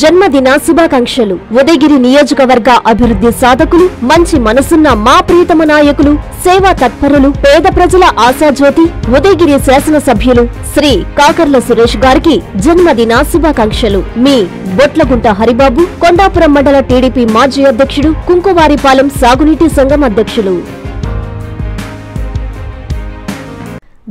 జన్మదిన శుభాకాంక్షలు. ఉదయగిరి నియోజకవర్గ అభివృద్ధి సాధకులు, మంచి మనసున్న మా ప్రియతమ నాయకులు, సేవా తత్పరులు, పేద ప్రజల ఆశాజ్యోతి, ఉదయగిరి శాసనసభ్యులు శ్రీ కాకర్ల సురేష్ గారికి జన్మదిన శుభాకాంక్షలు. మీ బొట్లగుంట హరిబాబు, కొండాపురం మండల టీడీపీ మాజీ అధ్యక్షుడు, కుంకువారిపాలెం సాగునీటి సంఘం అధ్యక్షులు.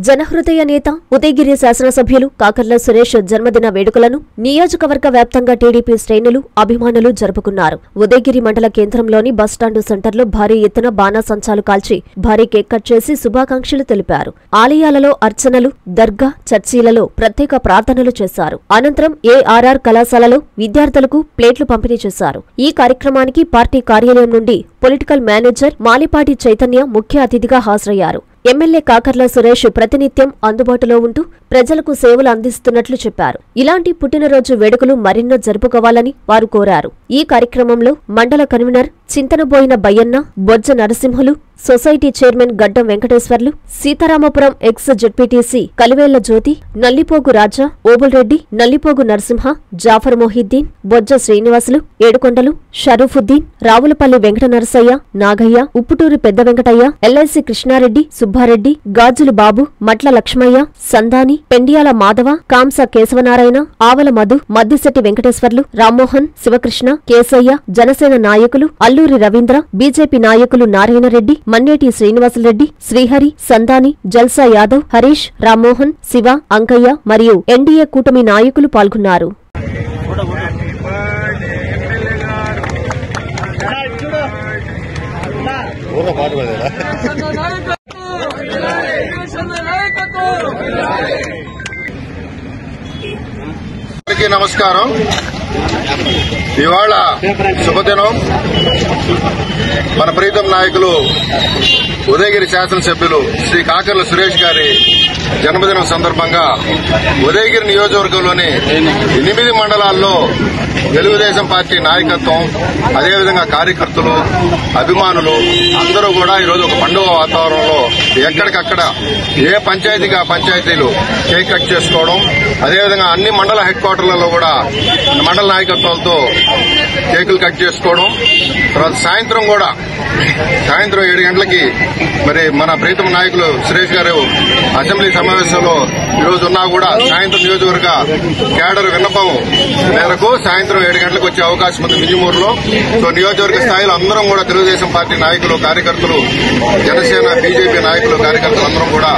జనహృదయ నేత, ఉదయగిరి శాసనసభ్యులు కాకర్ల సురేష్ జన్మదిన వేడుకలను నియోజకవర్గ వ్యాప్తంగా టీడీపీ శ్రేణులు, అభిమానులు జరుపుకున్నారు. ఉదయగిరి మండల కేంద్రంలోని బస్టాండు సెంటర్లో భారీ ఎత్తున బాణాసంచాలు కాల్చి భారీ కేక్ కట్ చేసి శుభాకాంక్షలు తెలిపారు. ఆలయాలలో అర్చనలు, దర్గా, చర్చీలలో ప్రత్యేక ప్రార్థనలు చేశారు. అనంతరం ఏఆర్ఆర్ కళాశాలలో విద్యార్థులకు ప్లేట్లు పంపిణీ చేశారు. ఈ కార్యక్రమానికి పార్టీ కార్యాలయం నుండి పొలిటికల్ మేనేజర్ మాలిపాటి చైతన్య ముఖ్య అతిథిగా హాజరయ్యారు. ఎమ్మెల్యే కాకర్ల సురేష్ ప్రతినిత్యం అందుబాటులో ఉంటూ ప్రజలకు సేవలు అందిస్తున్నట్లు చెప్పారు. ఇలాంటి పుట్టినరోజు వేడుకలు మరెన్నో జరుపుకోవాలని వారు కోరారు. ఈ కార్యక్రమంలో మండల కన్వీనర్ చింతనబోయిన బయ్యన్న, బొజ్జ నరసింహులు, సొసైటీ చైర్మన్ గడ్డం వెంకటేశ్వర్లు, సీతారామపురం ఎక్స్ జెడ్పీటీసీ కలివేళ్ల జ్యోతి, నల్లిపోగు రాజా, ఓబుల్రెడ్డి, నల్లిపోగు నరసింహ, జాఫర్ మొహిద్దీన్, బొజ్జ శ్రీనివాసులు, ఏడుకొండలు, షరూఫుద్దీన్, రావులపల్లి వెంకట నరసయ్య, నాగయ్య, ఉప్పుటూరి పెద్ద వెంకటయ్య, ఎల్ఐసి కృష్ణారెడ్డి, సుబ్బారెడ్డి, గాజులు బాబు, మట్ల లక్ష్మయ్య, సందాని, పెండియాల మాధవ, కాంస కేశవనారాయణ, ఆవల మధు, మద్దిశెట్టి వెంకటేశ్వర్లు, రామ్మోహన్, శివకృష్ణ, కేశయ్య, జనసేన నాయకులు అల్లూరి రవీంద్ర, బీజేపీ నాయకులు నారాయణరెడ్డి, మన్నేటి శ్రీనివాసులరెడ్డి, శ్రీహరి, సందాని, జల్సా యాదవ్, హరీష్, రామ్మోహన్, శివ, అంకయ్య మరియు ఎన్డీఏ కూటమి నాయకులు పాల్గొన్నారు. నమస్కారం. ఇవాళ శుభదినం. మన ప్రీతం నాయకులు ఉదయగిరి శాసనసభ్యులు శ్రీ కాకర్ల సురేష్ గారి జన్మదినం సందర్భంగా ఉదయగిరి నియోజకవర్గంలోని 8 మండలాల్లో తెలుగుదేశం పార్టీ నాయకత్వం, అదేవిధంగా కార్యకర్తలు, అభిమానులు అందరూ కూడా ఈరోజు ఒక పండుగ వాతావరణంలో ఎక్కడికక్కడ ఏ పంచాయతీగా పంచాయతీలు కేక్ కట్ చేసుకోవడం, అదేవిధంగా అన్ని మండల హెడ్ క్వార్టర్లలో కూడా మండల నాయకత్వాలతో కేకులు కట్ చేసుకోవడం. తర్వాత సాయంత్రం 7 గంటలకి మరి మన ప్రీతమ నాయకులు సురేష్ గారు అసెంబ్లీ సమావేశంలో ఈరోజు ఉన్నా కూడా సాయంత్రం నియోజకవర్గ కేడర్ విన్నపం మేరకు సాయంత్రం 7 గంటలకు వచ్చే అవకాశం ఉంది మింజమూరులో. సో నియోజకవర్గ స్థాయిలో అందరం కూడా తెలుగుదేశం పార్టీ నాయకులు, కార్యకర్తలు, జనసేన, బీజేపీ నాయకులు, కార్యకర్తలు అందరం కూడా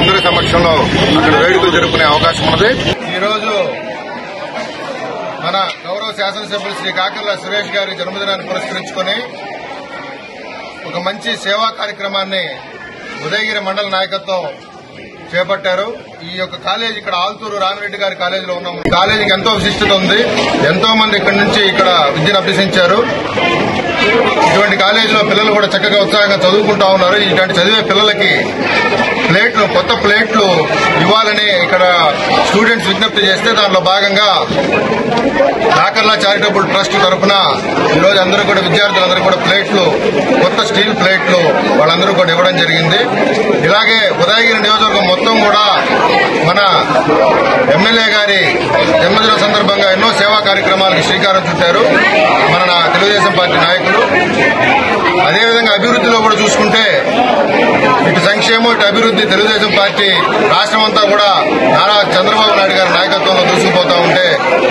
అందరి సమక్షంలో అక్కడ వేడుకలు జరుపుకునే అవకాశం ఉన్నది. ఈరోజు మన గౌరవ శాసనసభ్యులు శ్రీ కాకర్ల సురేష్ గారి జన్మదినాన్ని పురస్కరించుకుని ఒక మంచి సేవా కార్యక్రమాన్ని ఉదయగిరి మండల నాయకత్వం చేపట్టారు. ఈ యొక్క కాలేజీ ఇక్కడ ఆల్తూరు రామిరెడ్డి గారి కాలేజీలో ఉన్నాము. ఈ కాలేజీకి ఎంతో విశిష్టత ఉంది. ఎంతో మంది ఇక్కడి నుంచి ఇక్కడ విద్యను అభ్యసించారు. ఇటువంటి కాలేజీలో పిల్లలు కూడా చక్కగా ఉత్సాహంగా చదువుకుంటా ఉన్నారు. ఇటువంటి చదివే పిల్లలకి కొత్త ప్లేట్లు ఇవ్వాలని ఇక్కడ స్టూడెంట్స్ విజ్ఞప్తి చేస్తే దానిలో భాగంగా కాకర్ల చారిటబుల్ ట్రస్ట్ తరఫున ఈరోజు అందరూ కూడా విద్యార్థులందరూ కూడా కొత్త స్టీల్ ప్లేట్లు వాళ్ళందరూ కూడా ఇవ్వడం జరిగింది. ఇలాగే ఉదయగిరి నియోజకవర్గం మొత్తం కూడా మన ఎమ్మెల్యే గారి జన్మదిన సందర్భంగా ఎన్నో సేవా కార్యక్రమాలకు శ్రీకారం చుట్టారు మన తెలుగుదేశం పార్టీ నాయకులు. అదేవిధంగా అభివృద్దిలో కూడా చూసుకుంటే ఇటు సంక్షేమం, ఇటు అభివృద్ది తెలుగుదేశం పార్టీ రాష్ట్రం అంతా కూడా నారా చంద్రబాబు నాయుడు గారి నాయకత్వంలో దూసుకుపోతా ఉంటే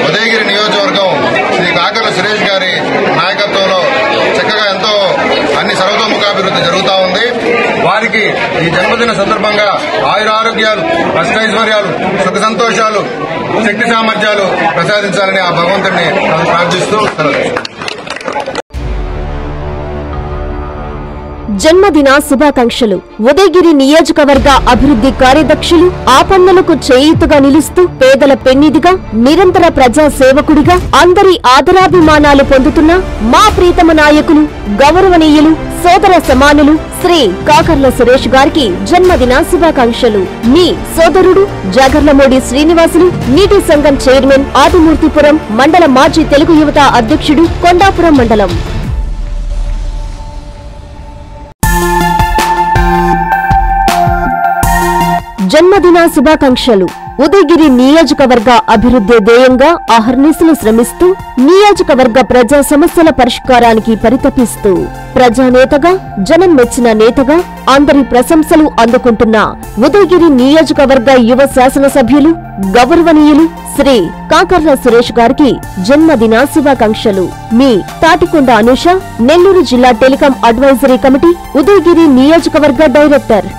ఉదయగిరి నియోజకవర్గం శ్రీ కాకర్ల సురేష్ గారి నాయకత్వంలో చక్కగా ఎంతో అన్ని సర్వతోముఖాభివృద్ది జరుగుతూ ఉంది. వారికి ఈ జన్మదిన సందర్భంగా ఆయురారోగ్యాలు, అష్టైశ్వర్యాలు, సుఖ సంతోషాలు, శక్తి సామర్థ్యాలు ప్రసాదించాలని ఆ భగవంతుడిని ప్రార్థిస్తూ జన్మదిన శుభాకాంక్షలు. ఉదయగిరి నియోజకవర్గ అభివృద్ధి కార్యదర్శులు, ఆపన్నులకు చేయూతగా నిలుస్తూ పేదల పెన్నిదిగా, నిరంతర ప్రజా సేవకుడిగా అందరి ఆదరాభిమానాలు పొందుతున్న మా ప్రీతమ నాయకులు, గౌరవనీయులు, సోదర సమానులు శ్రీ కాకర్ల సురేష్ గారికి జన్మదిన శుభాకాంక్షలు. మీ సోదరుడు జాగర్లమూడి శ్రీనివాసులు, నీటి సంఘం చైర్మన్, ఆదిమూర్తిపురం మండల మాజీ తెలుగు యువత అధ్యక్షుడు, కొండాపురం మండలం. జన్మ జన్మదిన శుభాకాంక్షలు. ఉదయగిరి నియోజకవర్గ అభివృద్ధి ధ్యేయంగా అహర్నిశలు శ్రమిస్తూ నియోజకవర్గ ప్రజా సమస్యల పరిష్కారానికి పరితపిస్తూ ప్రజానేతగా, జనం మెచ్చిన నేతగా అందరి ప్రశంసలు అందుకుంటున్న ఉదయగిరి నియోజకవర్గ యువ శాసనసభ్యులు గౌరవనీయులు శ్రీ కాకర్ల సురేష్ గారికి జన్మదిన శుభాకాంక్షలు. మీ తాటికొండ అనుష, నెల్లూరు జిల్లా టెలికాం అడ్వైజరీ కమిటీ, ఉదయగిరి నియోజకవర్గ డైరెక్టర్.